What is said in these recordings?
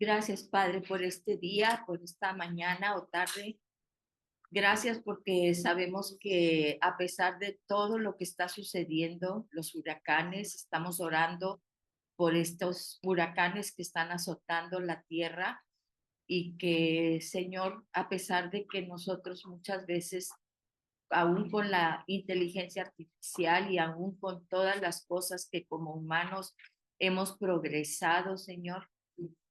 Gracias, Padre, por este día, por esta mañana o tarde. Gracias porque sabemos que a pesar de todo lo que está sucediendo, los huracanes, estamos orando por estos huracanes que están azotando la tierra y que, Señor, a pesar de que nosotros muchas veces, aún con la inteligencia artificial y aún con todas las cosas que como humanos hemos progresado, Señor,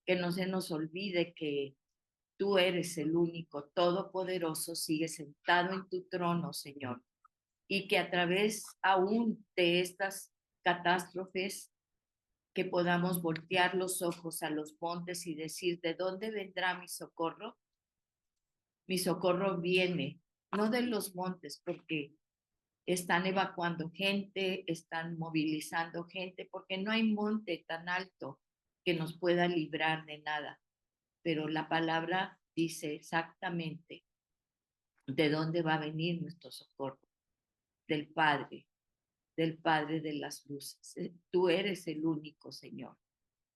que no se nos olvide que tú eres el único todopoderoso, sigue sentado en tu trono, Señor, y que a través aún de estas catástrofes que podamos voltear los ojos a los montes y decir, ¿de dónde vendrá mi socorro? Mi socorro viene, no de los montes, porque están evacuando gente, están movilizando gente, porque no hay monte tan alto que nos pueda librar de nada. Pero la palabra dice exactamente de dónde va a venir nuestro socorro, del Padre de las luces. Tú eres el único, Señor.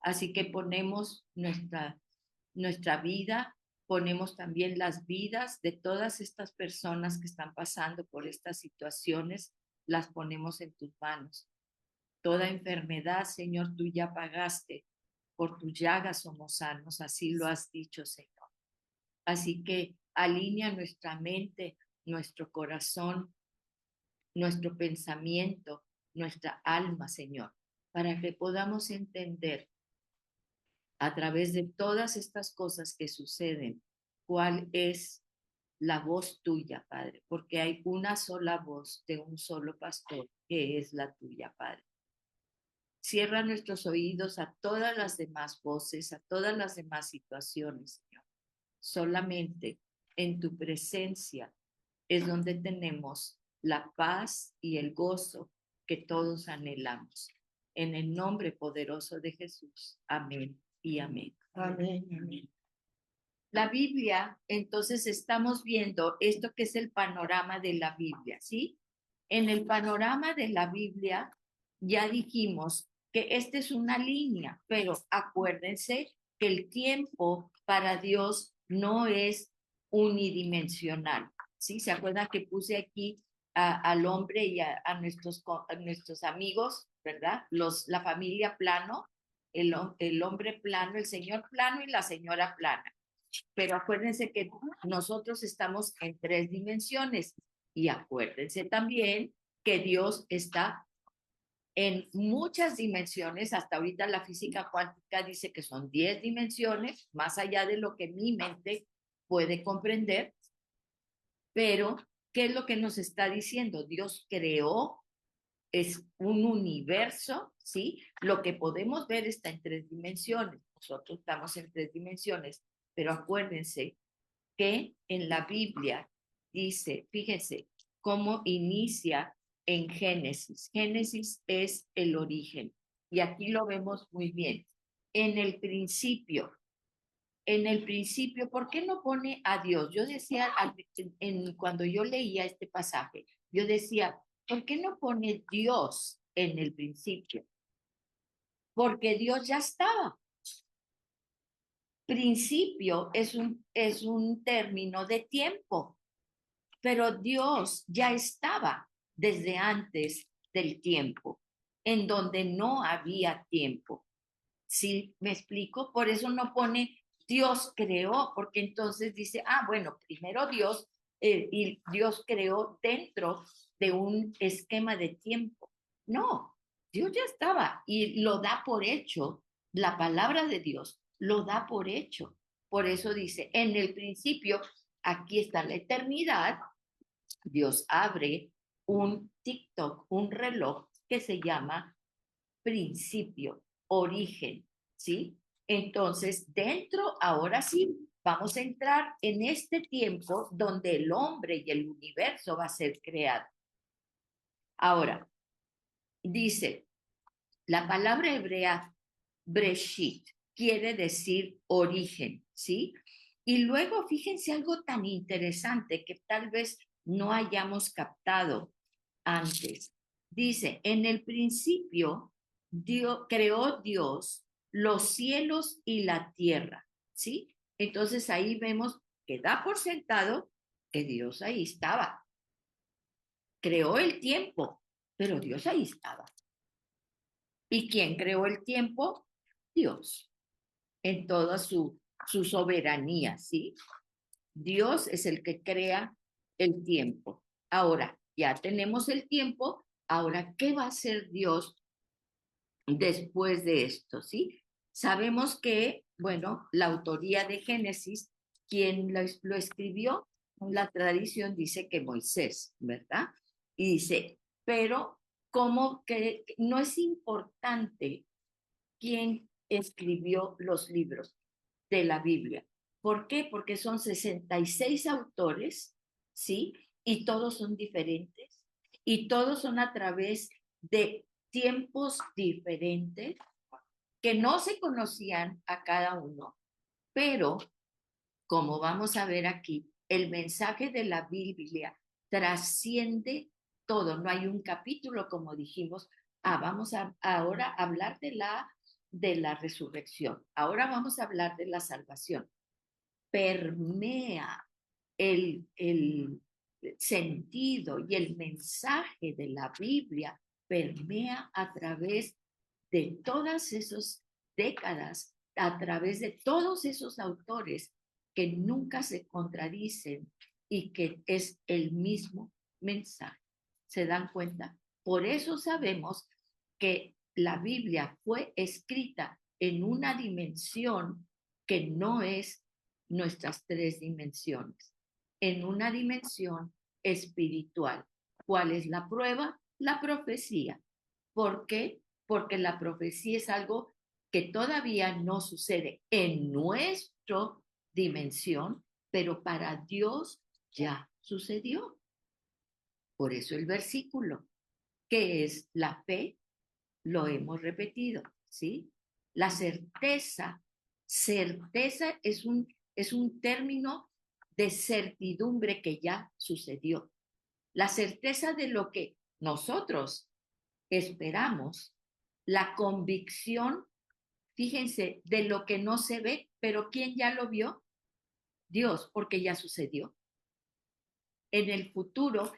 Así que ponemos nuestra vida, ponemos también las vidas de todas estas personas que están pasando por estas situaciones, las ponemos en tus manos. Toda enfermedad, Señor, tú ya pagaste, por tus llagas somos sanos, así lo has dicho, Señor. Así que alinea nuestra mente, nuestro corazón, nuestro pensamiento, nuestra alma, Señor, para que podamos entender a través de todas estas cosas que suceden cuál es la voz tuya, Padre, porque hay una sola voz de un solo pastor que es la tuya, Padre. Cierra nuestros oídos a todas las demás voces, a todas las demás situaciones, Señor. Solamente en tu presencia es donde tenemos la paz y el gozo que todos anhelamos. En el nombre poderoso de Jesús. Amén y amén. Amén, amén. La Biblia, entonces estamos viendo esto que es el panorama de la Biblia, ¿sí? En el panorama de la Biblia ya dijimos que esta es una línea, pero acuérdense que el tiempo para Dios no es unidimensional, ¿sí? ¿Se acuerdan que puse aquí al hombre y a nuestros amigos, ¿verdad? La familia plano, el hombre plano, el señor plano y la señora plana. Pero acuérdense que nosotros estamos en tres dimensiones y acuérdense también que Dios está en muchas dimensiones. Hasta ahorita la física cuántica dice que son 10 dimensiones, más allá de lo que mi mente puede comprender. Pero, ¿qué es lo que nos está diciendo? Dios creó, es un universo, ¿sí? Lo que podemos ver está en tres dimensiones. Nosotros estamos en tres dimensiones, pero acuérdense que en la Biblia dice, fíjense, cómo inicia en Génesis. Génesis es el origen y aquí lo vemos muy bien. En el principio, ¿por qué no pone a Dios? Yo decía, cuando yo leía este pasaje, yo decía, ¿por qué no pone Dios en el principio? Porque Dios ya estaba. Principio es un término de tiempo, pero Dios ya estaba desde antes del tiempo, en donde no había tiempo. ¿Sí me explico? Por eso no pone Dios creó, porque entonces dice, bueno, primero Dios, y Dios creó dentro de un esquema de tiempo. No, Dios ya estaba y lo da por hecho. La palabra de Dios lo da por hecho. Por eso dice, en el principio, aquí está la eternidad. Dios abre un TikTok, un reloj que se llama principio, origen, ¿sí? Entonces, ahora sí, vamos a entrar en este tiempo donde el hombre y el universo va a ser creado. Ahora, dice, la palabra hebrea Breshit quiere decir origen, ¿sí? Y luego fíjense algo tan interesante que tal vez no hayamos captado antes. Dice, en el principio creó Dios los cielos y la tierra, ¿sí? Entonces ahí vemos que da por sentado que Dios ahí estaba. Creó el tiempo, pero Dios ahí estaba. ¿Y quién creó el tiempo? Dios, en toda su soberanía, ¿sí? Dios es el que crea el tiempo. Ahora, ya tenemos el tiempo, ahora, ¿qué va a hacer Dios después de esto, sí? Sabemos que, bueno, la autoría de Génesis, quien lo escribió, la tradición dice que Moisés, ¿verdad? Y dice, pero como que no es importante quién escribió los libros de la Biblia. ¿Por qué? Porque son 66 autores, ¿sí? Y todos son diferentes y todos son a través de tiempos diferentes que no se conocían a cada uno, pero como vamos a ver aquí, el mensaje de la Biblia trasciende todo. No hay un capítulo, como dijimos, vamos a ahora hablar de la resurrección. Ahora vamos a hablar de la salvación. Permea el sentido y el mensaje de la Biblia, permea a través de todas esas décadas, a través de todos esos autores que nunca se contradicen y que es el mismo mensaje. ¿Se dan cuenta? Por eso sabemos que la Biblia fue escrita en una dimensión que no es nuestras tres dimensiones, en una dimensión espiritual. ¿Cuál es la prueba? La profecía. ¿Por qué? Porque la profecía es algo que todavía no sucede en nuestra dimensión, pero para Dios ya sucedió. Por eso el versículo, que es la fe, lo hemos repetido, ¿sí? La certeza, certeza es un término de certidumbre que ya sucedió. La certeza de lo que nosotros esperamos, la convicción, fíjense, de lo que no se ve, pero ¿quién ya lo vio? Dios, porque ya sucedió. En el futuro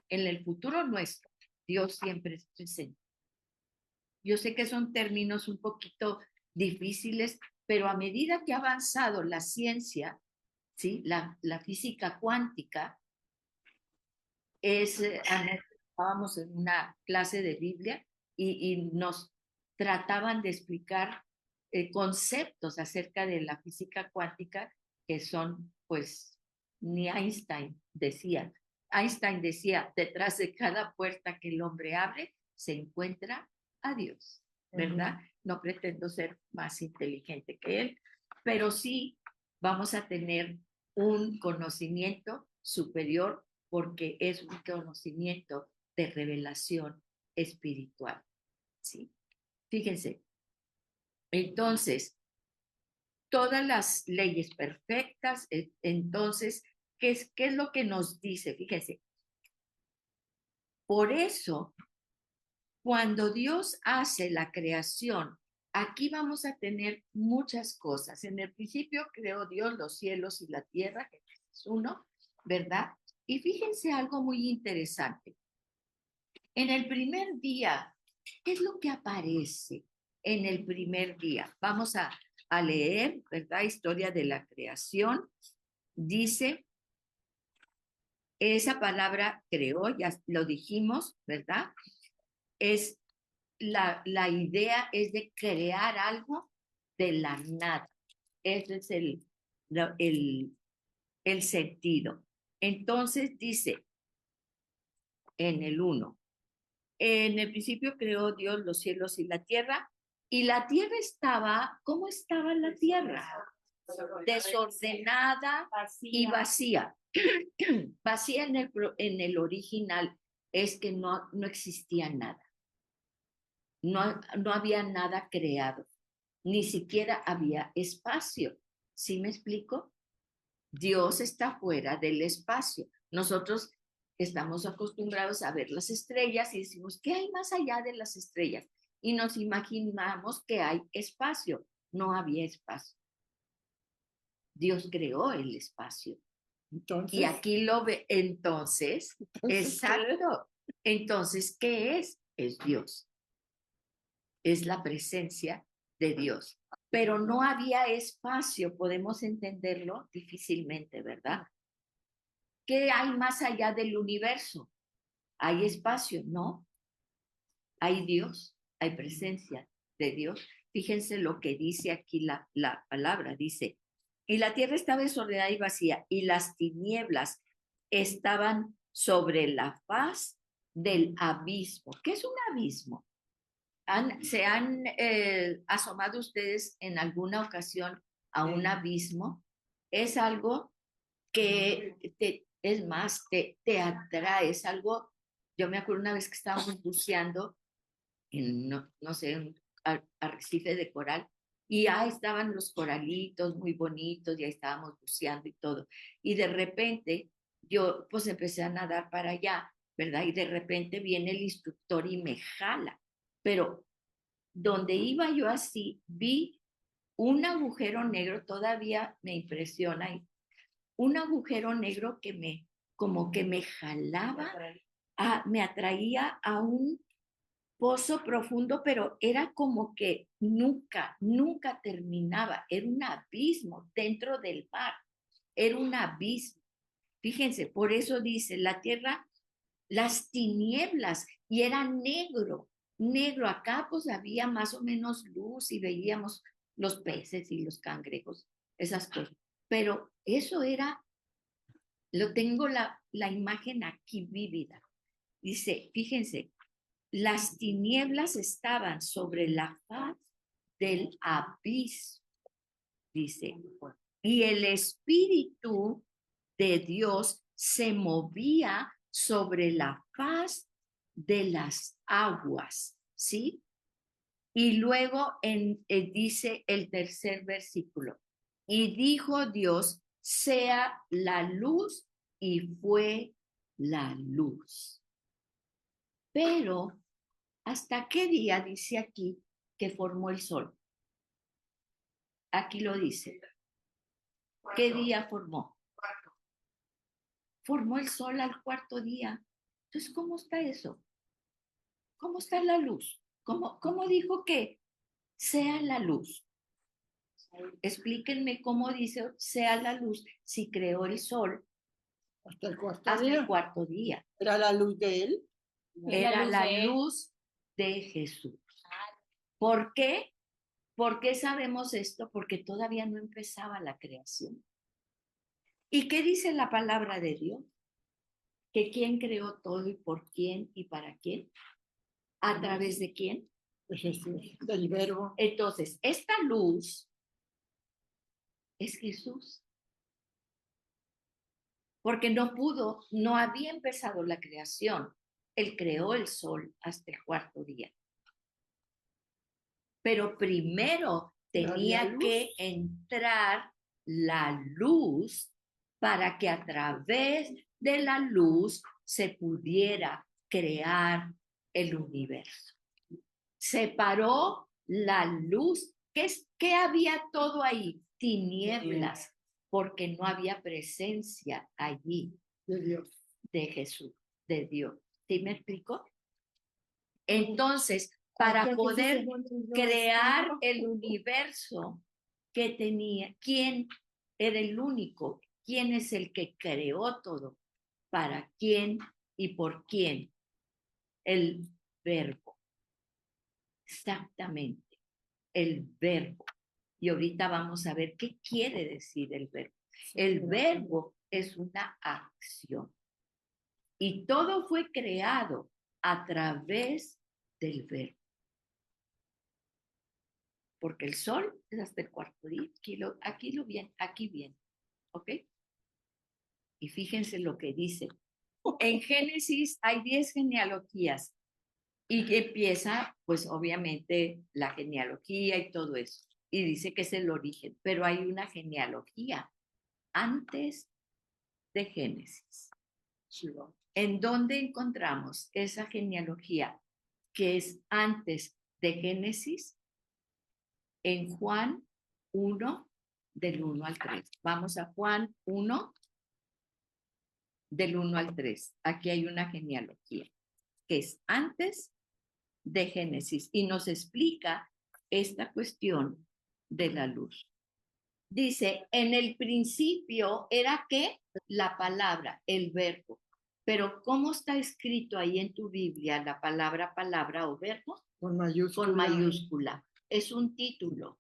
nuestro, Dios siempre es presente. Yo sé que son términos un poquito difíciles, pero a medida que ha avanzado la ciencia, ¿sí? La física cuántica, estábamos en una clase de Biblia y nos trataban de explicar conceptos acerca de la física cuántica que son, pues, ni Einstein decía, detrás de cada puerta que el hombre abre, se encuentra a Dios, ¿verdad? No pretendo ser más inteligente que él, pero sí vamos a tener un conocimiento superior porque es un conocimiento de revelación espiritual, ¿sí? Fíjense, entonces, todas las leyes perfectas, entonces, qué es lo que nos dice? Fíjense, por eso, cuando Dios hace la creación, aquí vamos a tener muchas cosas. En el principio creó Dios los cielos y la tierra, que es uno, ¿verdad? Y fíjense algo muy interesante. En el primer día, ¿qué es lo que aparece en el primer día? Vamos a leer, ¿verdad? Historia de la creación. Dice, esa palabra creó, ya lo dijimos, ¿verdad? Es la idea es de crear algo de la nada. Ese es el sentido. Entonces dice en el 1, en el principio creó Dios los cielos y la tierra estaba, ¿cómo estaba la tierra? Desordenada y vacía. Vacía en el original es que no existía nada. No había nada creado, ni siquiera había espacio. ¿Sí me explico? Dios está fuera del espacio. Nosotros estamos acostumbrados a ver las estrellas y decimos, ¿qué hay más allá de las estrellas? Y nos imaginamos que hay espacio. no había espacio. Dios creó el espacio. Entonces, Y aquí lo ve, entonces, entonces, exacto. Entonces, ¿qué es? Es Dios. Es la presencia de Dios. Pero no había espacio, podemos entenderlo difícilmente, ¿verdad? ¿Qué hay más allá del universo? ¿Hay espacio? No. Hay Dios, hay presencia de Dios. Fíjense lo que dice aquí la palabra, dice, y la tierra estaba desordenada y vacía, y las tinieblas estaban sobre la faz del abismo. ¿Qué es un abismo? ¿Se han asomado ustedes en alguna ocasión a un abismo? Es algo que es más, te atrae, es algo, yo me acuerdo una vez que estábamos buceando en, no sé, un arrecife de coral, y ahí estaban los coralitos muy bonitos, y ahí estábamos buceando y todo. Y de repente yo pues empecé a nadar para allá, ¿verdad? Y de repente viene el instructor y me jala. Pero donde iba yo así, vi un agujero negro, todavía me impresiona, un agujero negro que como que me jalaba, me atraía a un pozo profundo, pero era como que nunca terminaba, era un abismo dentro del mar, era un abismo. Fíjense, por eso dice, la tierra, las tinieblas, y era negro, negro. Acá pues había más o menos luz y veíamos los peces y los cangrejos, esas cosas. Pero eso era, lo tengo la imagen aquí vívida. Dice, fíjense, las tinieblas estaban sobre la faz del abismo, dice, y el Espíritu de Dios se movía sobre la faz de las aguas, ¿sí? Y luego dice el tercer versículo, y dijo Dios, sea la luz, y fue la luz. Pero, ¿hasta qué día dice aquí que formó el sol? Aquí lo dice. ¿Qué día formó? Formó el sol al cuarto día. Entonces, ¿cómo está eso? ¿Cómo está la luz? ¿Cómo dijo que sea la luz? Explíquenme cómo dice sea la luz si creó el sol hasta el cuarto hasta el día. cuarto día. Era la luz de él. Era la luz de Jesús. ¿Por qué? ¿Por qué sabemos esto? Porque todavía no empezaba la creación. ¿Y qué dice la palabra de Dios? Que quién creó todo y por quién y para quién. ¿A través de quién? De Jesús, del verbo. Entonces, esta luz es Jesús. Porque no había empezado la creación. Él creó el sol hasta el cuarto día. Pero primero tenía que entrar la luz para que a través de la luz se pudiera crear el universo. Separó la luz. ¿Qué había todo ahí? Tinieblas, porque no había presencia allí De Dios. de Jesús, de Dios. ¿Sí me explico? Entonces, para poder crear el universo que tenía, ¿quién era el único? ¿Quién es el que creó todo? ¿Para quién y por quién? El verbo. Exactamente, el verbo. Y ahorita vamos a ver qué quiere decir el verbo. El verbo es una acción. Y todo fue creado a través del verbo. Porque el sol es hasta el cuarto día. Aquí viene, ¿ok? Y fíjense lo que dice. En Génesis hay 10 genealogías y que empieza, pues obviamente, la genealogía y todo eso. Y dice que es el origen, pero hay una genealogía antes de Génesis. ¿En dónde encontramos esa genealogía que es antes de Génesis? en Juan 1, del 1 al 3. Vamos a Juan 1, del 1 al 3. Aquí hay una genealogía que es antes de Génesis y nos explica esta cuestión de la luz. Dice, en el principio era ¿qué? La palabra, el verbo. Pero ¿cómo está escrito ahí en tu Biblia la palabra, palabra o verbo? Con mayúscula. Con mayúscula. Es un título.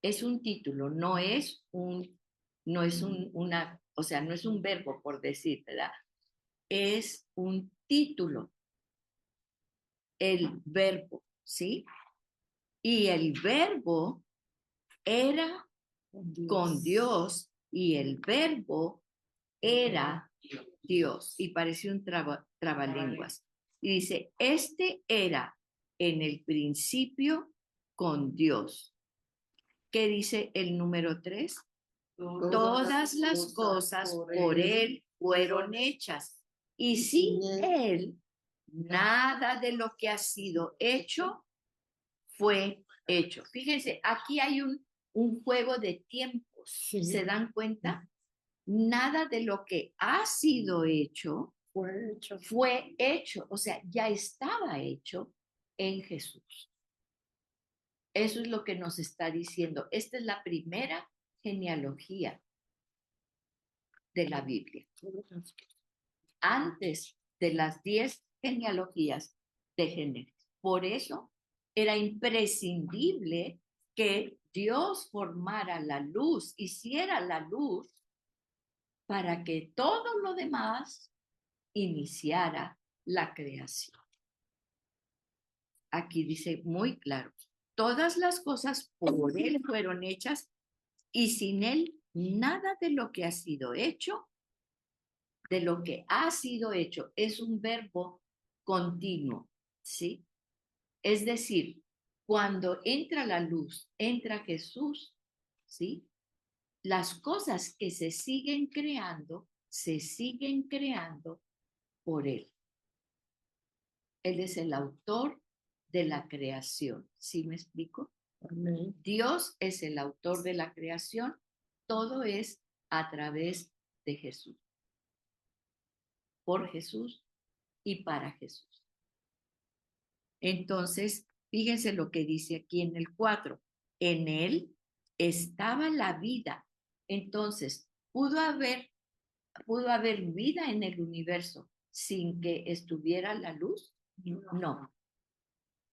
Es un título, no es una, o sea, no es un verbo por decir, ¿verdad? Es un título, el verbo, ¿sí? Y el verbo era con Dios y el verbo era Dios. Y parece un trabalenguas. Y dice, este era en el principio con Dios. ¿Qué dice el número 3? Todas las cosas por Él fueron hechas. Y sin Él, nada de lo que ha sido hecho fue hecho. Fíjense, aquí hay un juego de tiempos. Sí. ¿Se dan cuenta? Nada de lo que ha sido hecho fue hecho. O sea, ya estaba hecho en Jesús. Eso es lo que nos está diciendo. Esta es la primera genealogía de la Biblia. Antes de las 10 genealogías de Génesis. Por eso era imprescindible que Dios formara la luz, hiciera la luz para que todo lo demás iniciara la creación. Aquí dice muy claro, todas las cosas por Él fueron hechas y sin Él nada de lo que ha sido hecho, de lo que ha sido hecho, es un verbo continuo, ¿sí? Es decir, cuando entra la luz, entra Jesús, ¿sí? Las cosas que se siguen creando por Él. Él es el autor de la creación, ¿sí me explico? Amén. Dios es el autor de la creación, todo es a través de Jesús, por Jesús y para Jesús. Entonces, fíjense lo que dice aquí en el 4. En Él estaba la vida. Entonces, ¿pudo haber vida en el universo sin que estuviera la luz? No.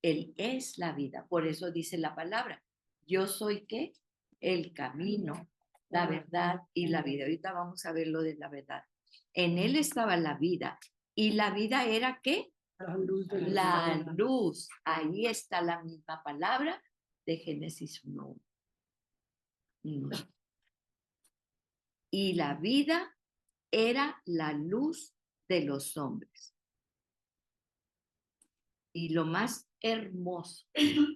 Él es la vida. Por eso dice la palabra. Yo soy ¿qué? El camino, la verdad y la vida. Ahorita vamos a ver lo de la verdad. En Él estaba la vida. ¿Y la vida era qué? La luz. La luz. Ahí está la misma palabra de Génesis 1. Y la vida era la luz de los hombres. Y lo más hermoso,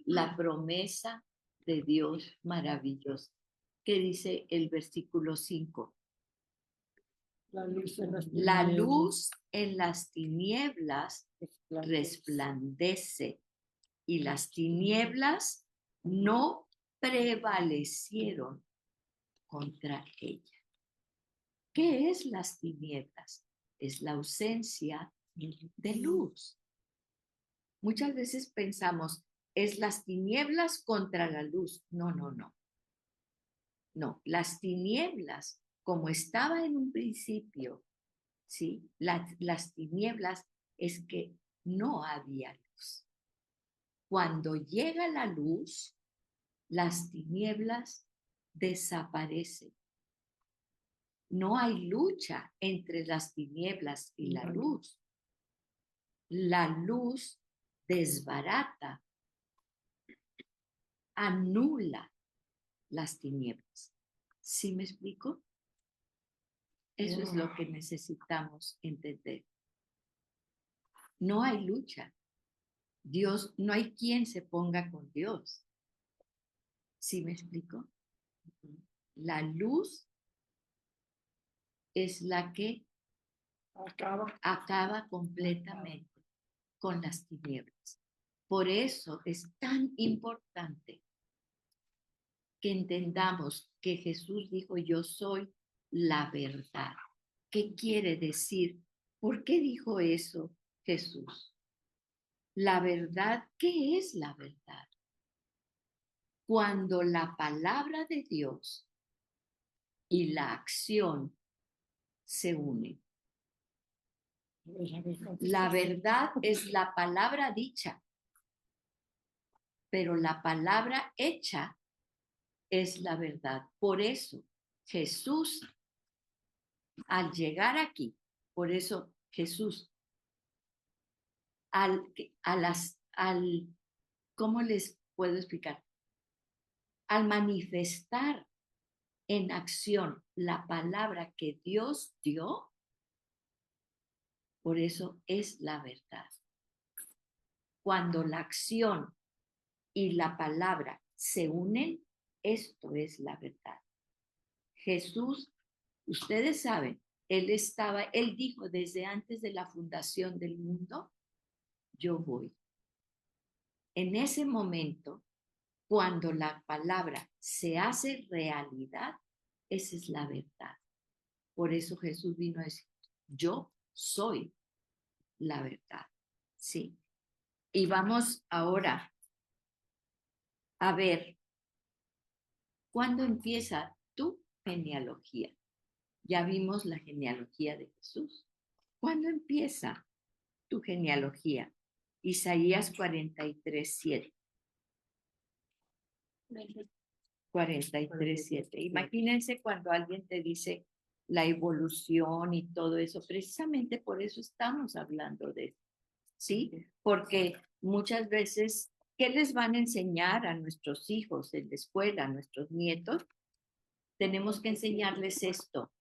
la promesa de Dios maravillosa, que dice el versículo 5. La luz en las tinieblas resplandece y las tinieblas no prevalecieron contra ella. ¿Qué es las tinieblas? Es la ausencia de luz. Muchas veces pensamos, es las tinieblas contra la luz. No, no, no. No, las tinieblas, como estaba en un principio, ¿sí? Las tinieblas es que no había luz. Cuando llega la luz, las tinieblas desaparecen. No hay lucha entre las tinieblas y la luz. La luz desbarata, anula las tinieblas. ¿Sí me explico? Eso es lo que necesitamos entender. No hay lucha. Dios, no hay quien se ponga con Dios. ¿Sí me explico? La luz es la que acaba completamente con las tinieblas. Por eso es tan importante que entendamos que Jesús dijo, yo soy la verdad. ¿Qué quiere decir? ¿Por qué dijo eso Jesús? La verdad, ¿qué es la verdad? Cuando la palabra de Dios y la acción se unen. La verdad es la palabra dicha, pero la palabra hecha es la verdad. Por eso Jesús, al llegar aquí, por eso Jesús, ¿cómo les puedo explicar? Al manifestar en acción la palabra que Dios dio, por eso es la verdad. Cuando la acción y la palabra se unen, esto es la verdad. Jesús, ustedes saben, él dijo desde antes de la fundación del mundo, yo voy. En ese momento, cuando la palabra se hace realidad, esa es la verdad. Por eso Jesús vino a decir, yo soy la verdad. Sí. Y vamos ahora a ver cuándo empieza tu genealogía. Ya vimos la genealogía de Jesús. ¿Cuándo empieza tu genealogía? Isaías 43:7. 43:7. Imagínense cuando alguien te dice la evolución y todo eso, precisamente por eso estamos hablando de eso, ¿sí? Porque muchas veces, ¿qué les van a enseñar a nuestros hijos en la escuela, a nuestros nietos? Tenemos que enseñarles esto.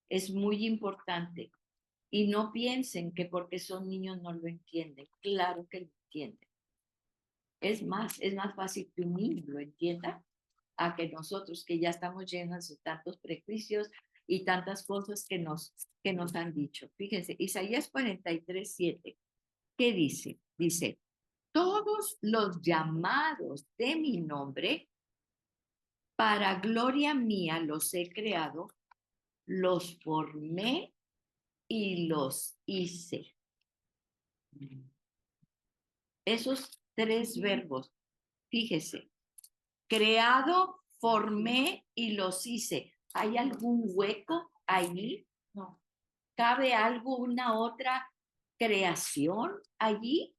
Es muy importante. Y no piensen que porque son niños no lo entienden. Claro que lo entienden. Es más fácil que un niño lo entienda a que nosotros que ya estamos llenos de tantos prejuicios y tantas cosas que nos han dicho. Fíjense, Isaías 43:7, ¿qué dice? Dice, todos los llamados de mi nombre, para gloria mía los he creado, los formé y los hice. Esos tres verbos, fíjese, creado, formé y los hice. ¿Hay algún hueco allí? No. ¿Cabe alguna otra creación allí?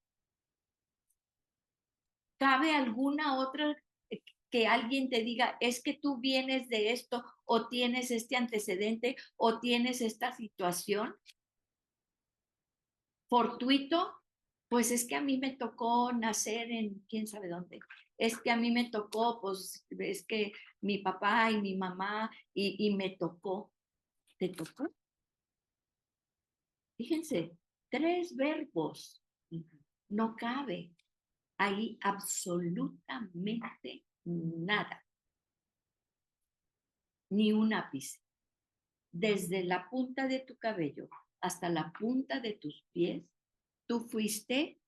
¿Cabe alguna otra que alguien te diga, es que tú vienes de esto o tienes este antecedente o tienes esta situación? Fortuito, pues es que a mí me tocó nacer en quién sabe dónde. Es que a mí me tocó, pues es que mi papá y mi mamá y me tocó. ¿Te tocó? Fíjense, tres verbos. No cabe ahí absolutamente nada, ni un ápice. Desde la punta de tu cabello hasta la punta de tus pies, tú fuiste,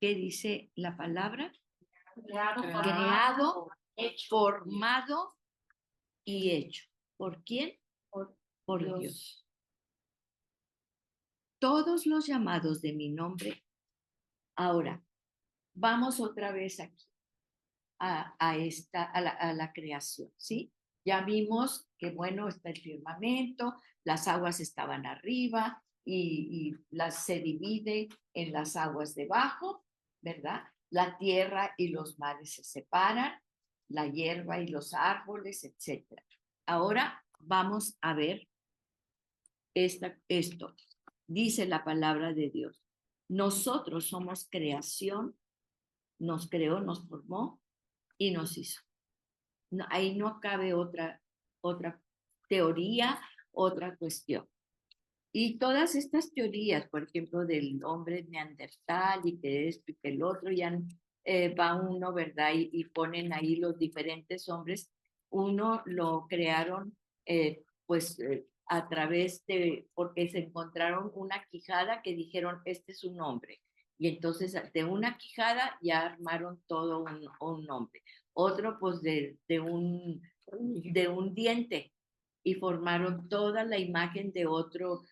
¿qué dice la palabra? Creado, formado y hecho. ¿Por quién? Por Dios. Todos los llamados de mi nombre. Ahora, vamos otra vez aquí a la creación, ¿sí? Ya vimos que, bueno, está el firmamento, las aguas estaban arriba y se divide en las aguas debajo, ¿verdad? La tierra y los mares se separan, la hierba y los árboles, etc. Ahora vamos a ver esto. Dice la palabra de Dios. Nosotros somos creación, nos creó, nos formó y nos hizo. No, ahí no cabe otra teoría, otra cuestión. Y todas estas teorías, por ejemplo, del hombre neandertal y que esto y que el otro, ya va uno, ¿verdad? Y ponen ahí los diferentes hombres. Uno lo crearon, a través de, porque se encontraron una quijada que dijeron, este es un hombre. Y entonces de una quijada ya armaron todo un hombre. Otro pues de un diente y formaron toda la imagen de otro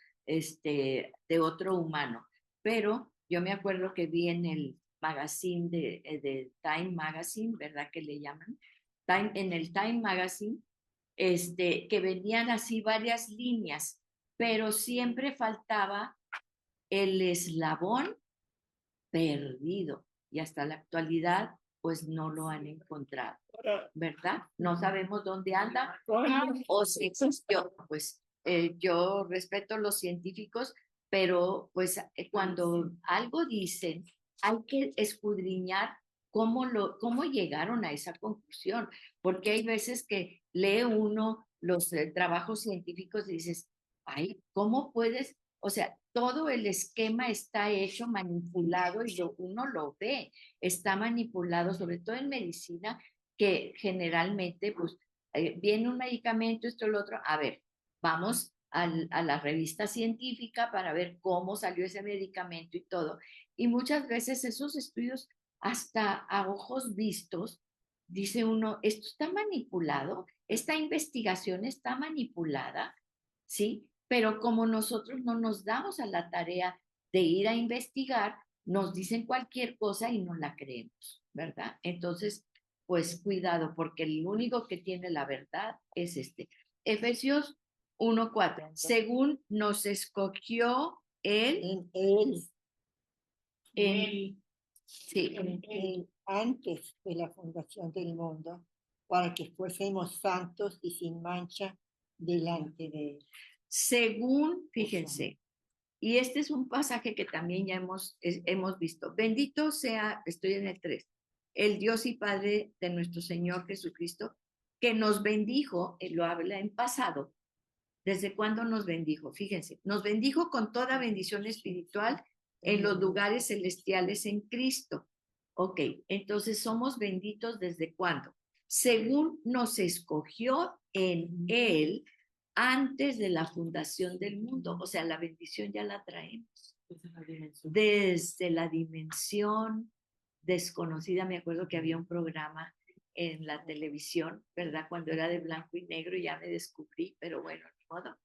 humano. Pero yo me acuerdo que vi en el magazine de Time Magazine, ¿verdad que le llaman? En el Time Magazine, que venían así varias líneas, pero siempre faltaba el eslabón perdido y hasta la actualidad pues no lo han encontrado, ¿verdad? No sabemos dónde anda o si existió. Pues yo respeto los científicos, pero pues cuando algo dicen hay que escudriñar cómo llegaron a esa conclusión, porque hay veces que lee uno los trabajos científicos y dices, ay, ¿cómo puedes? O sea, todo el esquema está hecho, manipulado y uno lo ve, está manipulado, sobre todo en medicina, que generalmente, pues, viene un medicamento, esto, lo otro, a ver, vamos a la revista científica para ver cómo salió ese medicamento y todo. Y muchas veces esos estudios, hasta a ojos vistos, dice uno, esto está manipulado, esta investigación está manipulada, ¿sí? Pero como nosotros no nos damos a la tarea de ir a investigar, nos dicen cualquier cosa y no la creemos, ¿verdad? Entonces, pues cuidado, porque el único que tiene la verdad es este. Efesios 1:4. Según nos escogió él en, sí, en él antes de la fundación del mundo, para que fuésemos santos y sin mancha delante de él. según, fíjense, y este es un pasaje que también ya hemos visto. Bendito sea, estoy en el 3, el Dios y Padre de nuestro Señor Jesucristo, que nos bendijo, él lo habla en pasado. ¿Desde cuándo nos bendijo? Fíjense, nos bendijo con toda bendición espiritual en los lugares celestiales en Cristo. Ok, entonces somos benditos ¿desde cuándo? Según nos escogió en Él antes de la fundación del mundo. O sea, la bendición ya la traemos. Desde la dimensión desconocida. Me acuerdo que había un programa en la televisión, ¿verdad? Cuando era de blanco y negro, ya me descubrí, pero bueno, ni modo,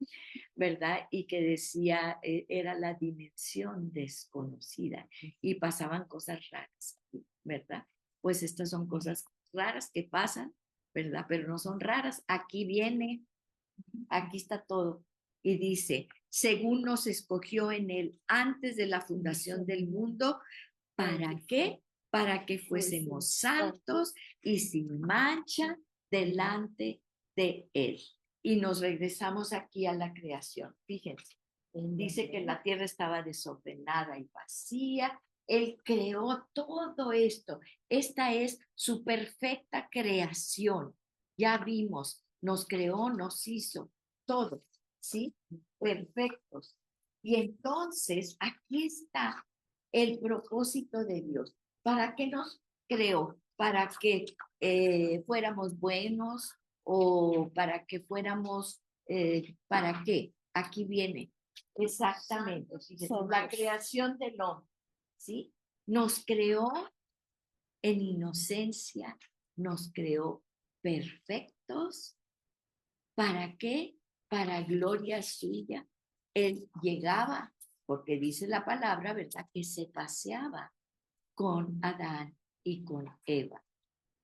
¿verdad? Y que decía, era la dimensión desconocida y pasaban cosas raras, ¿verdad? Pues estas son cosas raras que pasan, ¿verdad? Pero no son raras. Aquí viene, aquí está todo. Y dice, según nos escogió en él antes de la fundación del mundo, ¿para qué? Para que fuésemos santos y sin mancha delante de él. Y nos regresamos aquí a la creación. Fíjense, dice que la tierra estaba desordenada y vacía. Él creó todo esto. Esta es su perfecta creación. Ya vimos, nos creó, nos hizo todo, ¿sí? Perfectos. Y entonces aquí está el propósito de Dios. ¿Para qué nos creó? ¿Para que fuéramos buenos o para que fuéramos, para qué? Aquí viene. Exactamente. La creación del hombre, ¿sí? Nos creó en inocencia, nos creó perfectos. ¿Para qué? Para gloria suya. Él llegaba, porque dice la palabra, ¿verdad? Que se paseaba con Adán y con Eva.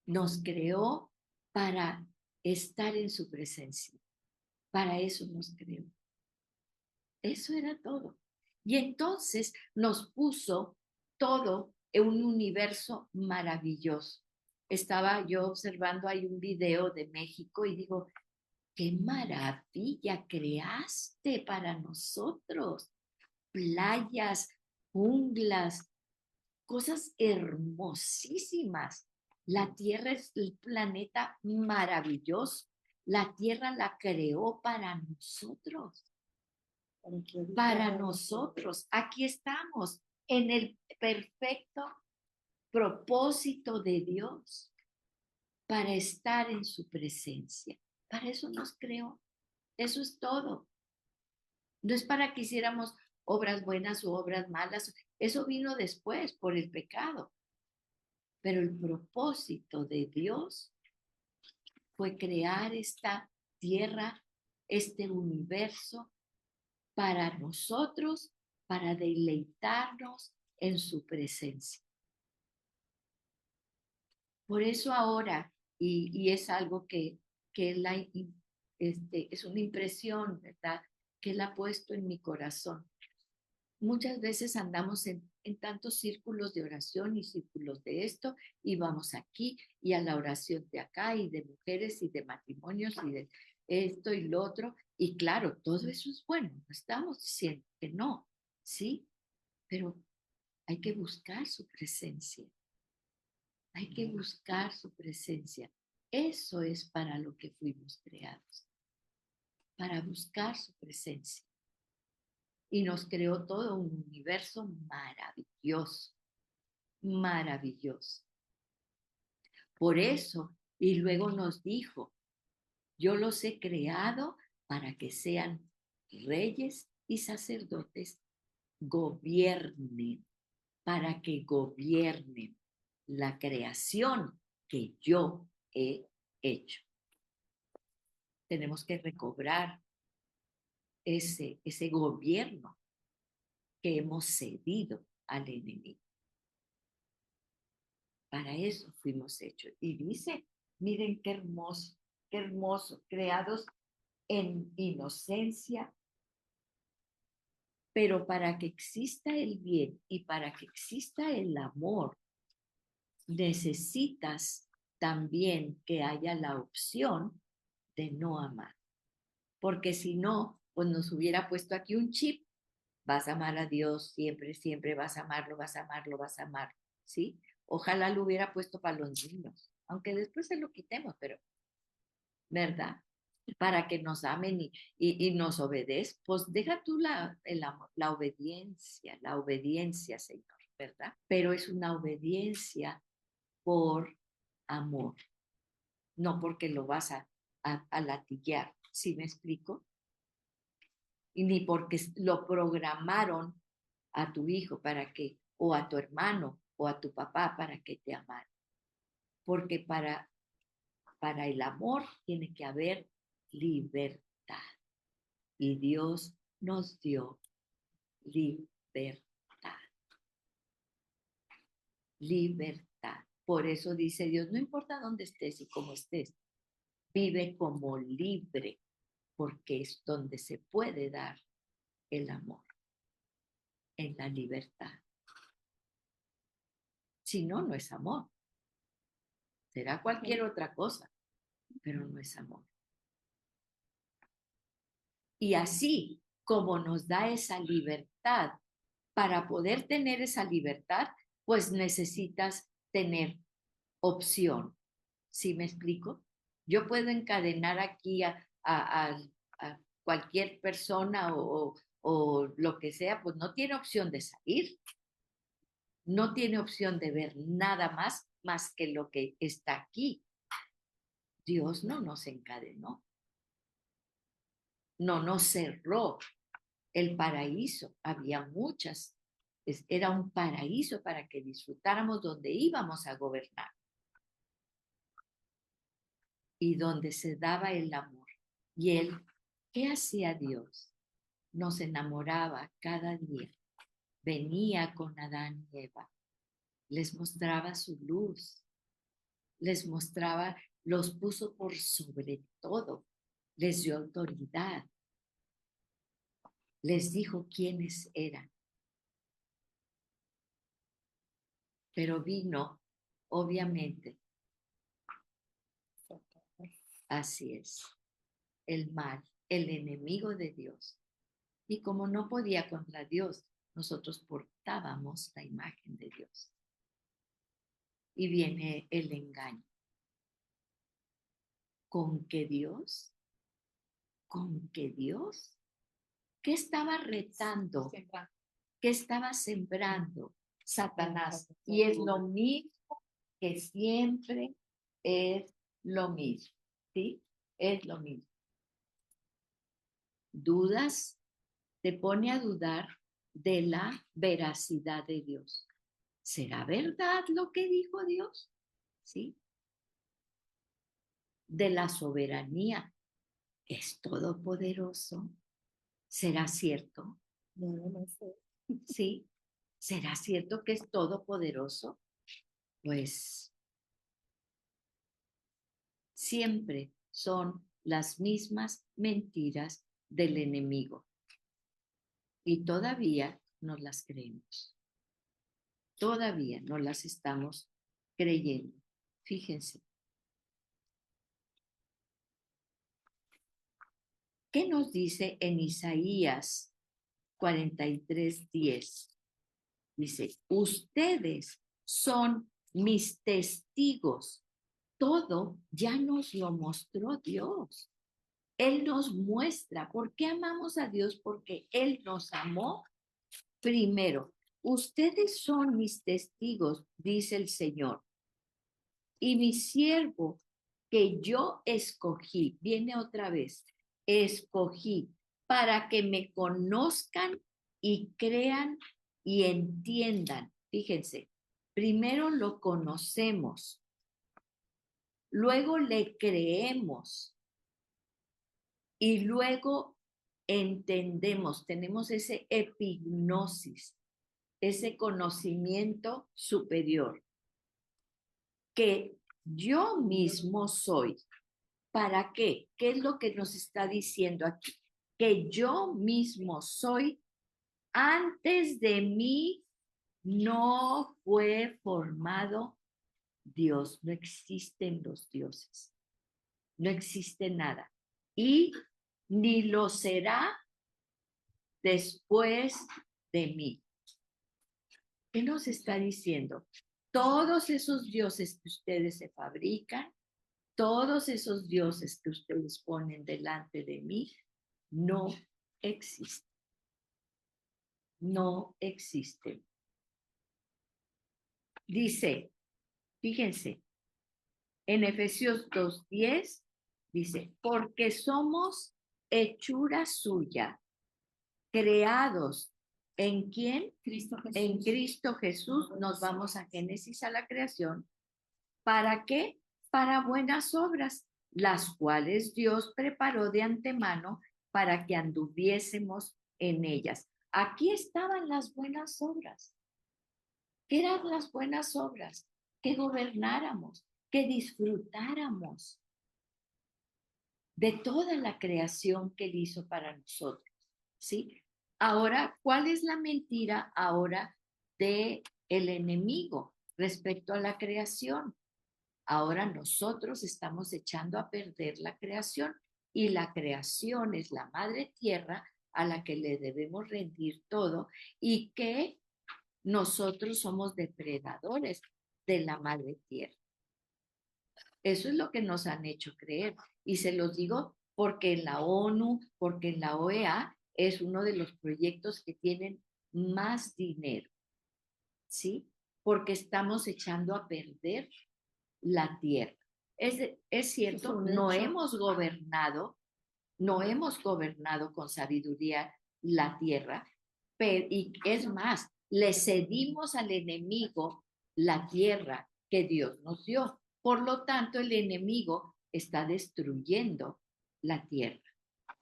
Nos creó para estar en su presencia. Para eso nos creó. Eso era todo. Y entonces nos puso todo en un universo maravilloso. Estaba yo observando ahí un video de México y digo, qué maravilla creaste para nosotros. Playas, junglas, cosas hermosísimas. La Tierra es el planeta maravilloso. La Tierra la creó para nosotros. Para nosotros. Aquí estamos en el perfecto propósito de Dios para estar en su presencia. Para eso nos creó. Eso es todo. No es para que hiciéramos obras buenas o obras malas. Eso vino después por el pecado. Pero el propósito de Dios fue crear esta tierra, este universo para nosotros, para deleitarnos en su presencia. Por eso ahora, y es algo que es una impresión, ¿verdad? Que Él ha puesto en mi corazón. Muchas veces andamos en tantos círculos de oración y círculos de esto, y vamos aquí y a la oración de acá, y de mujeres y de matrimonios y de esto y lo otro. Y claro, todo eso es bueno, no estamos diciendo que no, ¿sí? Pero hay que buscar su presencia. Hay que buscar su presencia. Eso es para lo que fuimos creados, para buscar su presencia. Y nos creó todo un universo maravilloso, maravilloso. Por eso, y luego nos dijo, yo los he creado para que sean reyes y sacerdotes, gobiernen, para que gobiernen la creación que yo he hecho. Tenemos que recobrar ese gobierno que hemos cedido al enemigo. Para eso fuimos hechos. Y dice, miren qué hermoso, creados en inocencia, pero para que exista el bien y para que exista el amor, necesitas también que haya la opción de no amar. Porque si no, pues nos hubiera puesto aquí un chip. Vas a amar a Dios siempre, siempre vas a amarlo, vas a amarlo, vas a amarlo, ¿sí? Ojalá lo hubiera puesto para los niños, aunque después se lo quitemos, pero, ¿verdad? Para que nos amen y nos obedezcan. Pues deja tú el amor, la obediencia, Señor, ¿verdad? Pero es una obediencia por amor, no porque lo vas a latiguear, ¿sí me explico? Y ni porque lo programaron a tu hijo para que, o a tu hermano, o a tu papá para que te amara. Porque para el amor tiene que haber libertad. Y Dios nos dio libertad. Libertad. Por eso dice Dios, no importa dónde estés y cómo estés, vive como libre, porque es donde se puede dar el amor, en la libertad. Si no, no es amor. Será cualquier otra cosa, pero no es amor. Y así como nos da esa libertad, para poder tener esa libertad, pues necesitas tener opción. ¿Sí me explico? Yo puedo encadenar aquí a cualquier persona o lo que sea, pues no tiene opción de salir, no tiene opción de ver nada más que lo que está aquí. Dios no nos encadenó, no nos cerró el paraíso. Había muchas, era un paraíso para que disfrutáramos donde íbamos a gobernar y donde se daba el amor. Y él, ¿qué hacía Dios? Nos enamoraba cada día. Venía con Adán y Eva, les mostraba su luz, les mostraba, los puso por sobre todo, les dio autoridad, les dijo quiénes eran. Pero vino, obviamente, así es, el mal, el enemigo de Dios. Y como no podía contra Dios, nosotros portábamos la imagen de Dios. Y viene el engaño. ¿Con qué Dios? ¿Con qué Dios? ¿Qué estaba retando? ¿Qué estaba sembrando Satanás? Y es lo mismo que siempre es lo mismo, ¿sí? Es lo mismo. ¿Dudas? ¿Te pone a dudar de la veracidad de Dios. ¿Será verdad lo que dijo Dios? ¿Sí? De la soberanía. ¿Es todopoderoso? ¿Será cierto? No sé. ¿Sí? ¿Será cierto que es todopoderoso? Pues siempre son las mismas mentiras del enemigo y todavía no las creemos. Todavía no las estamos creyendo. Fíjense. ¿Qué nos dice en Isaías 43:10? Dice, ustedes son mis testigos. Todo ya nos lo mostró Dios. Él nos muestra. ¿Por qué amamos a Dios? Porque Él nos amó primero. Ustedes son mis testigos, dice el Señor. Y mi siervo que yo escogí, viene otra vez, escogí para que me conozcan y crean y entiendan. Fíjense, primero lo conocemos, luego le creemos y luego entendemos, tenemos ese epignosis, ese conocimiento superior, que yo mismo soy. ¿Para qué? ¿Qué es lo que nos está diciendo aquí? Que yo mismo soy, antes de mí no fue formado Dios, no existen los dioses, no existe nada. Y ni lo será después de mí. ¿Qué nos está diciendo? Todos esos dioses que ustedes se fabrican, todos esos dioses que ustedes ponen delante de mí, no existen. No existen. Dice, fíjense, en Efesios 2:10, dice, porque somos hechura suya, creados. ¿En quién? Cristo Jesús. En Cristo Jesús. Nos vamos a Génesis, a la creación. ¿Para qué? Para buenas obras, las cuales Dios preparó de antemano para que anduviésemos en ellas. Aquí estaban las buenas obras. ¿Qué eran las buenas obras? Que gobernáramos, que disfrutáramos de toda la creación que Él hizo para nosotros, ¿sí? Ahora, ¿cuál es la mentira ahora de el enemigo respecto a la creación? Ahora nosotros estamos echando a perder la creación y la creación es la madre tierra a la que le debemos rendir todo y que nosotros somos depredadores de la madre tierra. Eso es lo que nos han hecho creer. Y se los digo porque en la ONU, porque en la OEA es uno de los proyectos que tienen más dinero, ¿sí? Porque estamos echando a perder la tierra. Es cierto, no hemos gobernado con sabiduría la tierra, pero, y es más, le cedimos al enemigo la tierra que Dios nos dio. Por lo tanto, el enemigo está destruyendo la tierra,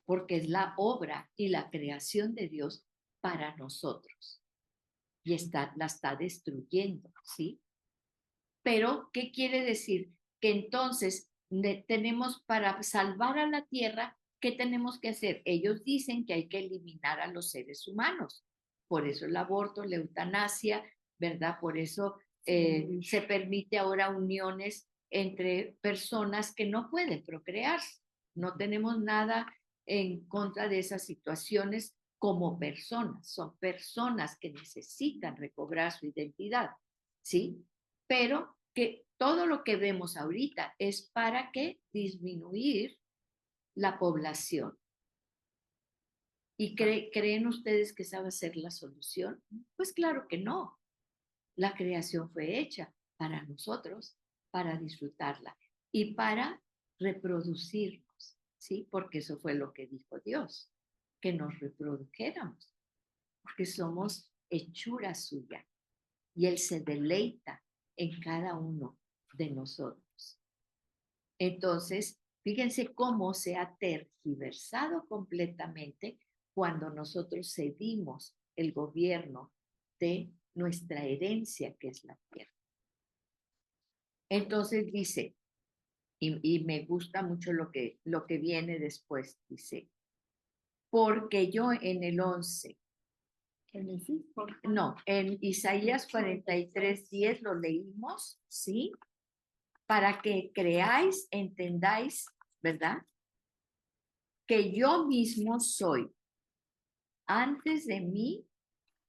porque es la obra y la creación de Dios para nosotros. Y la está destruyendo, ¿sí? Pero, ¿qué quiere decir? Que entonces tenemos para salvar a la tierra, ¿qué tenemos que hacer? Ellos dicen que hay que eliminar a los seres humanos. Por eso el aborto, la eutanasia, ¿verdad? Por eso se permite ahora uniones entre personas que no pueden procrear. No tenemos nada en contra de esas situaciones como personas. Son personas que necesitan recobrar su identidad, ¿sí? Pero que todo lo que vemos ahorita es para que disminuir la población. ¿Y creen ustedes que esa va a ser la solución? Pues claro que no. La creación fue hecha para nosotros, para disfrutarla y para reproducirnos, ¿sí? Porque eso fue lo que dijo Dios, que nos reprodujéramos. porque somos hechura suya y Él se deleita en cada uno de nosotros. Entonces, fíjense cómo se ha tergiversado completamente cuando nosotros cedimos el gobierno de nuestra herencia, que es la tierra. Entonces dice, y me gusta mucho lo que viene después, dice, porque yo en el 11, no, en Isaías 43:10 lo leímos, ¿sí? Para que creáis, entendáis, ¿verdad? Que yo mismo soy. Antes de mí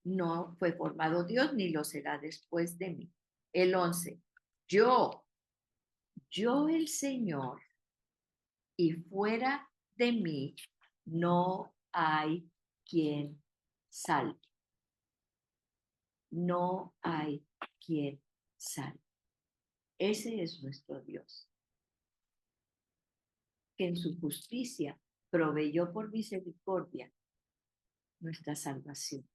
no fue formado Dios, ni lo será después de mí. El 11, yo el Señor, y fuera de mí no hay quien salve. No hay quien salve. Ese es nuestro Dios, que en su justicia proveyó por misericordia nuestra salvación.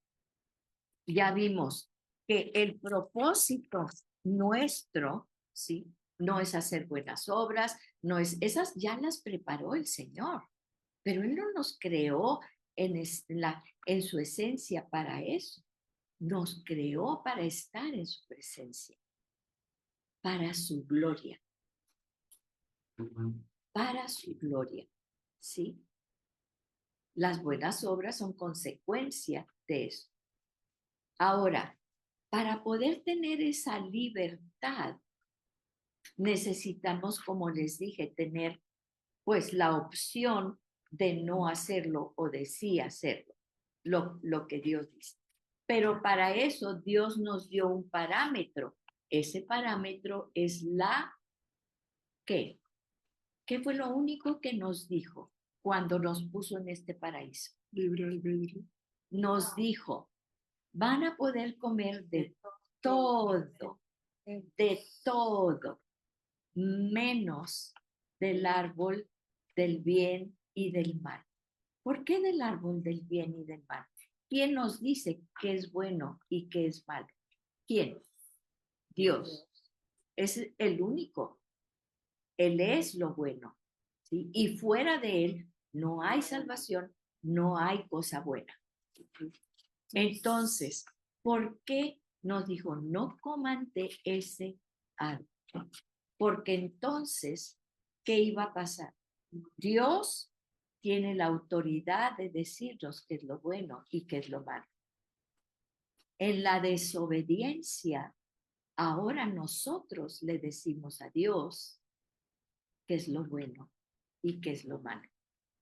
Ya vimos que el propósito nuestro, ¿sí? No es hacer buenas obras, no es, esas ya las preparó el Señor, pero Él no nos creó en su esencia para eso. Nos creó para estar en su presencia, para su gloria, para su gloria, ¿sí? Las buenas obras son consecuencia de eso. Ahora, para poder tener esa libertad, necesitamos, como les dije, tener pues la opción de no hacerlo o de sí hacerlo, lo que Dios dice. Pero para eso Dios nos dio un parámetro. Ese parámetro es ¿qué? ¿Qué fue lo único que nos dijo cuando nos puso en este paraíso? Libre albedrío. Nos dijo, van a poder comer de todo, menos del árbol del bien y del mal. ¿Por qué del árbol del bien y del mal? ¿Quién nos dice qué es bueno y qué es malo? ¿Quién? Dios. Es el único. Él es lo bueno, ¿sí? Y fuera de Él no hay salvación, no hay cosa buena. Entonces, ¿por qué nos dijo no coman de ese árbol? Porque entonces, ¿qué iba a pasar? Dios tiene la autoridad de decirnos qué es lo bueno y qué es lo malo. En la desobediencia, ahora nosotros le decimos a Dios qué es lo bueno y qué es lo malo.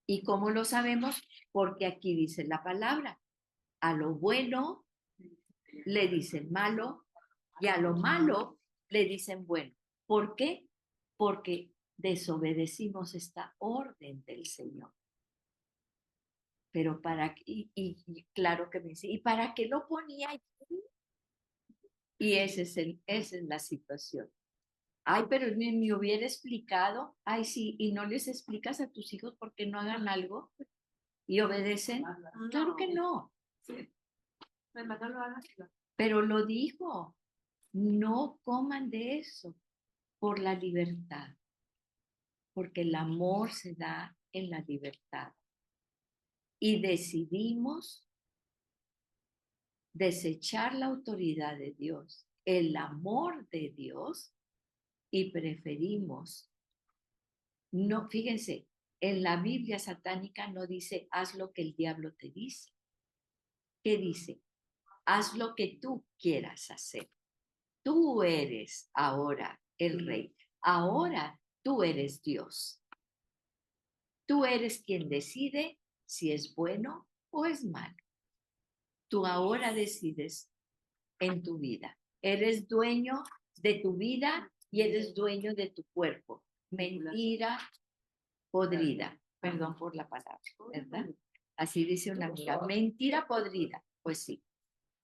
¿Y cómo lo sabemos? Porque aquí dice la palabra. A lo bueno le dicen malo y a lo malo le dicen bueno. ¿Por qué? Porque desobedecimos esta orden del Señor. Pero y claro que me dice, ¿y para qué lo ponía allí? Y esa es la situación. Ay, pero me hubiera explicado. Ay, sí, y no les explicas a tus hijos por qué no hagan algo y obedecen. Claro que no. Pero lo dijo, no coman de eso por la libertad, porque el amor se da en la libertad. Y decidimos desechar la autoridad de Dios, el amor de Dios, y preferimos, no, fíjense, en la Biblia satánica no dice, haz lo que el diablo te dice. ¿Qué dice? Haz lo que tú quieras hacer. Tú eres ahora el rey. Ahora tú eres Dios. Tú eres quien decide si es bueno o es malo. Tú ahora decides en tu vida. Eres dueño de tu vida y eres dueño de tu cuerpo. Mentira podrida. Perdón por la palabra, ¿verdad? Así dice una amiga. Mentira podrida. Pues sí,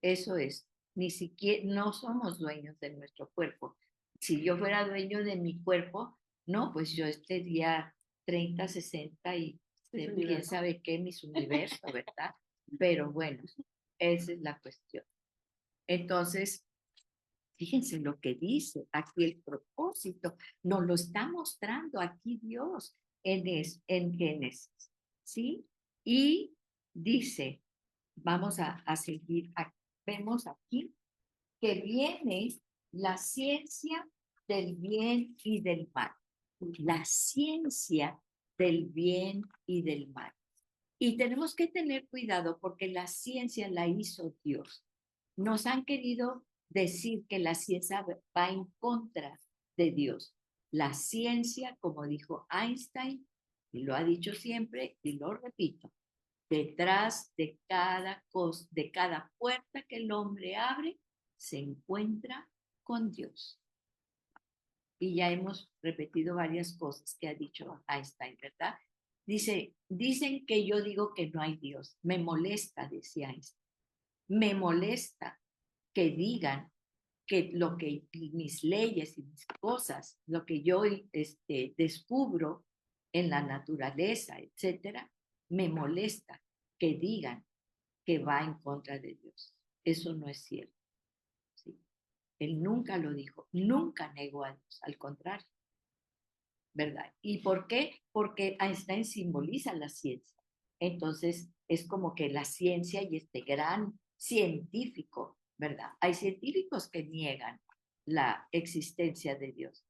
eso es. Ni siquiera, no somos dueños de nuestro cuerpo. Si yo fuera dueño de mi cuerpo, no, pues yo estaría 30, 60 y quién sabe qué, mis universo, ¿verdad? Pero bueno, Esa es la cuestión. Entonces, fíjense lo que dice aquí el propósito, nos lo está mostrando aquí Dios en Génesis, ¿sí? Y dice, vamos a seguir, vemos aquí que viene la ciencia del bien y del mal. La ciencia del bien y del mal. Y tenemos que tener cuidado porque la ciencia la hizo Dios. Nos han querido decir que la ciencia va en contra de Dios. La ciencia, como dijo Einstein, y lo ha dicho siempre, y lo repito, detrás de de cada puerta que el hombre abre, se encuentra con Dios. Y ya hemos repetido varias cosas que ha dicho Einstein, ¿verdad? Dicen que yo digo que no hay Dios. Me molesta, decía Einstein. Me molesta que digan que lo que mis leyes y mis cosas, lo que yo descubro en la naturaleza, etcétera, me molesta que digan que va en contra de Dios. Eso no es cierto. ¿Sí? Él nunca lo dijo, nunca negó a Dios, al contrario, ¿verdad? ¿Y por qué? Porque Einstein simboliza la ciencia. Entonces, es como que la ciencia y este gran científico, ¿verdad? Hay científicos que niegan la existencia de Dios,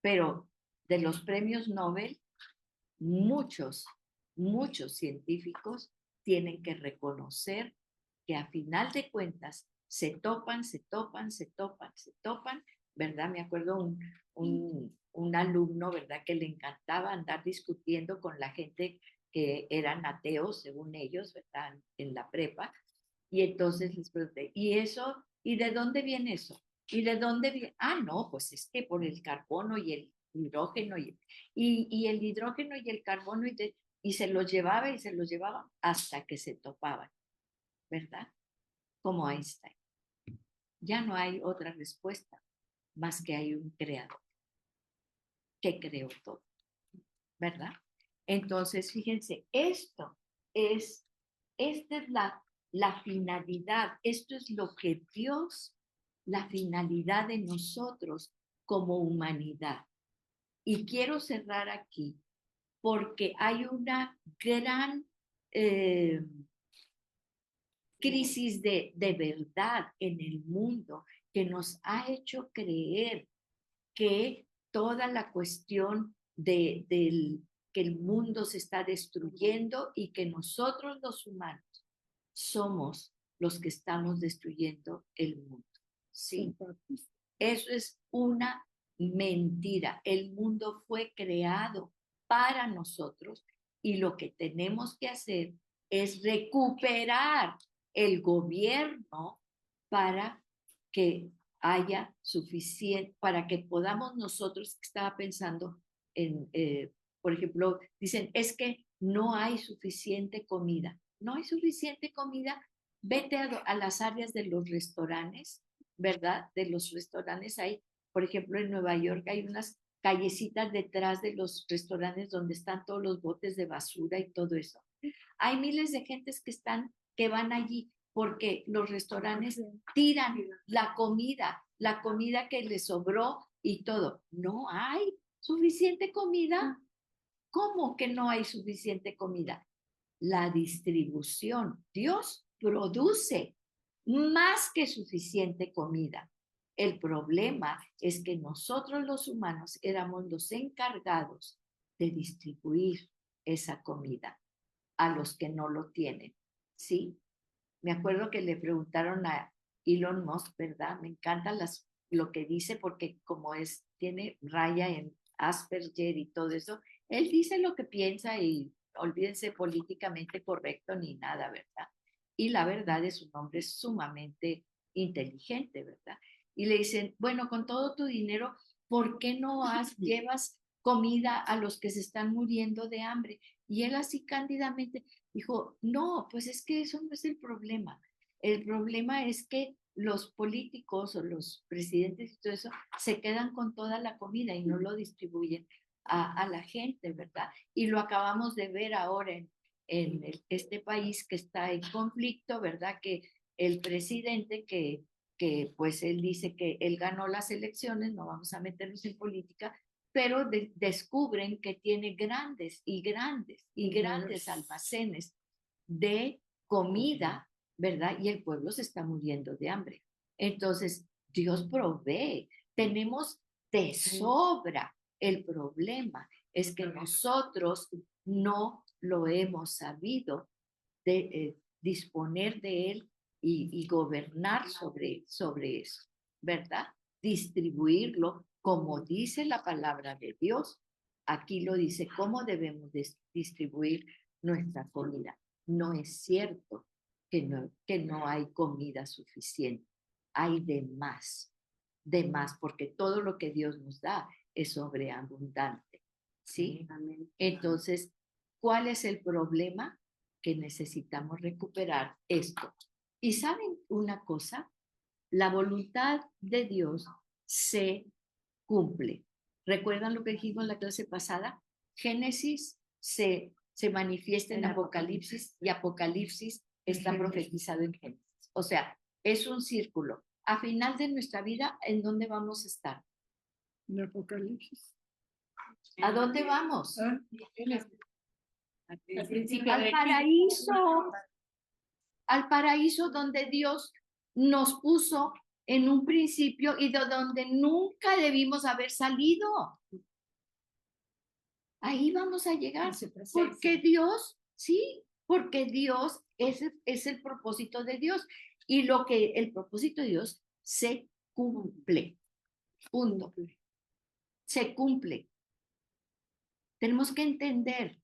pero de los premios Nobel, muchos científicos tienen que reconocer que a final de cuentas se topan, ¿verdad? Me acuerdo un alumno, ¿verdad? Que le encantaba andar discutiendo con la gente que eran ateos, según ellos, ¿verdad? En la prepa. Y entonces les pregunté, ¿y eso? ¿Y de dónde viene eso? ¿Y de dónde viene? Ah, no, pues es que por el carbono y el hidrógeno y el hidrógeno y el carbono y se los llevaba y se los llevaba hasta que se topaban, ¿verdad? Como Einstein. Ya no hay otra respuesta más que hay un creador que creó todo, ¿verdad? Entonces, fíjense, esta es la finalidad, esto es lo que Dios, la finalidad de nosotros como humanidad. Y quiero cerrar aquí porque hay una gran crisis de verdad en el mundo que nos ha hecho creer que toda la cuestión que el mundo se está destruyendo y que nosotros los humanos somos los que estamos destruyendo el mundo. Sí, eso es una mentira. El mundo fue creado para nosotros y lo que tenemos que hacer es recuperar el gobierno para que haya suficiente, para que podamos nosotros, estaba pensando en, por ejemplo, dicen, es que no hay suficiente comida. No hay suficiente comida. Vete a las áreas de los restaurantes, ¿verdad? De los restaurantes hay, por ejemplo, en Nueva York hay unas callecitas detrás de los restaurantes donde están todos los botes de basura y todo eso. Hay miles de gentes que van allí porque los restaurantes tiran la comida que les sobró y todo. No hay suficiente comida. ¿Cómo que no hay suficiente comida? La distribución. Dios produce más que suficiente comida. El problema es que nosotros los humanos éramos los encargados de distribuir esa comida a los que no lo tienen, ¿sí? Me acuerdo que le preguntaron a Elon Musk, ¿verdad? Me encanta lo que dice porque como tiene raya en Asperger y todo eso, él dice lo que piensa y olvídense políticamente correcto ni nada, ¿verdad? Y la verdad es un hombre sumamente inteligente, ¿verdad? Y le dicen, bueno, con todo tu dinero, ¿por qué no llevas comida a los que se están muriendo de hambre? Y él así cándidamente dijo, no, pues es que eso no es el problema. El problema es que los políticos o los presidentes y todo eso se quedan con toda la comida y no lo distribuyen a la gente, ¿verdad? Y lo acabamos de ver ahora en este país que está en conflicto, ¿verdad? Que el presidente que pues él dice que él ganó las elecciones, no vamos a meternos en política, pero descubren que tiene grandes y grandes y grandes almacenes de comida, ¿verdad? Y el pueblo se está muriendo de hambre. Entonces, Dios provee, tenemos de sobra. El problema es que nosotros no lo hemos sabido disponer de él y gobernar sobre eso, ¿verdad? Distribuirlo como dice la palabra de Dios. Aquí lo dice, cómo debemos distribuir nuestra comida. No es cierto que no hay comida suficiente, hay de más, porque todo lo que Dios nos da es sobreabundante, ¿sí? Entonces, ¿cuál es el problema? Que necesitamos recuperar esto. Y saben una cosa, la voluntad de Dios se cumple. ¿Recuerdan lo que dijimos en la clase pasada? Génesis se manifiesta en Apocalipsis y Apocalipsis está profetizado en Génesis. O sea, es un círculo. A final de nuestra vida, ¿en dónde vamos a estar? En Apocalipsis. ¿A dónde vamos? Al principio Al paraíso. Al paraíso donde Dios nos puso en un principio y de donde nunca debimos haber salido. Ahí vamos a llegar, porque Dios, sí, porque Dios es el propósito de Dios. Y el propósito de Dios se cumple. Punto. Se cumple. Tenemos que entender,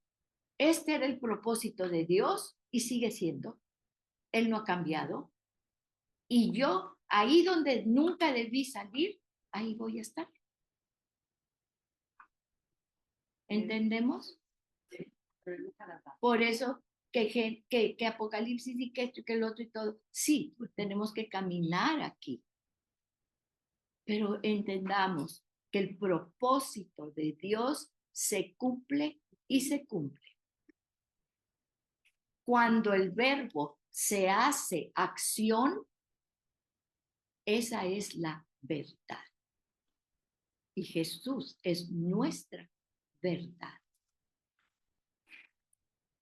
este era el propósito de Dios y sigue siendo. Él no ha cambiado. Y yo, ahí donde nunca debí salir, ahí voy a estar. ¿Entendemos? Por eso que Apocalipsis y que esto y que el otro y todo, sí, tenemos que caminar aquí. Pero entendamos que el propósito de Dios se cumple y se cumple. Cuando el verbo se hace acción, esa es la verdad. Y Jesús es nuestra verdad,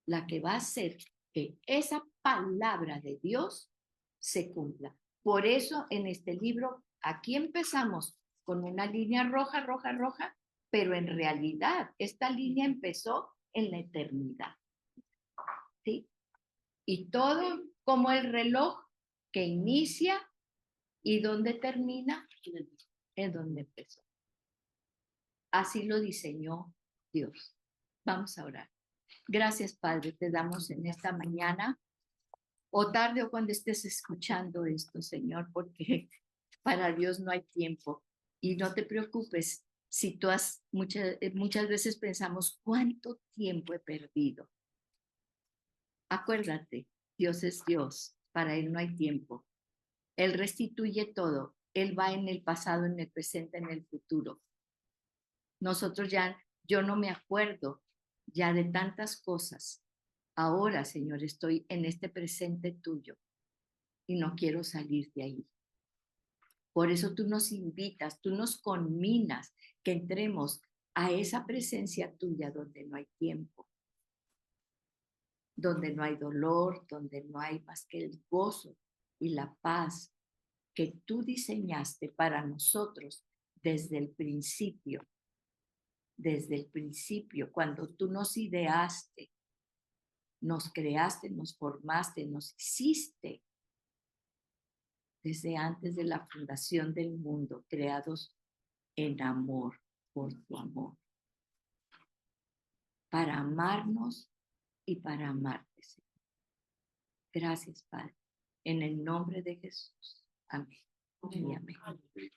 la que va a hacer que esa palabra de Dios se cumpla. Por eso en este libro, aquí empezamos con una línea roja, roja, roja, pero en realidad esta línea empezó en la eternidad. ¿Sí? Y todo como el reloj que inicia y donde termina, es donde empezó. Así lo diseñó Dios. Vamos a orar. Gracias, Padre, te damos en esta mañana o tarde o cuando estés escuchando esto, Señor, porque para Dios no hay tiempo. Y no te preocupes si tú muchas veces pensamos, ¿cuánto tiempo he perdido? Acuérdate, Dios es Dios, para Él no hay tiempo. Él restituye todo, Él va en el pasado, en el presente, en el futuro. Nosotros yo no me acuerdo ya de tantas cosas. Ahora, Señor, estoy en este presente tuyo y no quiero salir de ahí. Por eso tú nos invitas, tú nos conminas que entremos a esa presencia tuya donde no hay tiempo, donde no hay dolor, donde no hay más que el gozo y la paz que tú diseñaste para nosotros desde el principio. Desde el principio, cuando tú nos ideaste, nos creaste, nos formaste, nos hiciste desde antes de la fundación del mundo, creados en amor, por tu amor, para amarnos y para amarte, Señor. Gracias, Padre, en el nombre de Jesús. Amén. Y amén.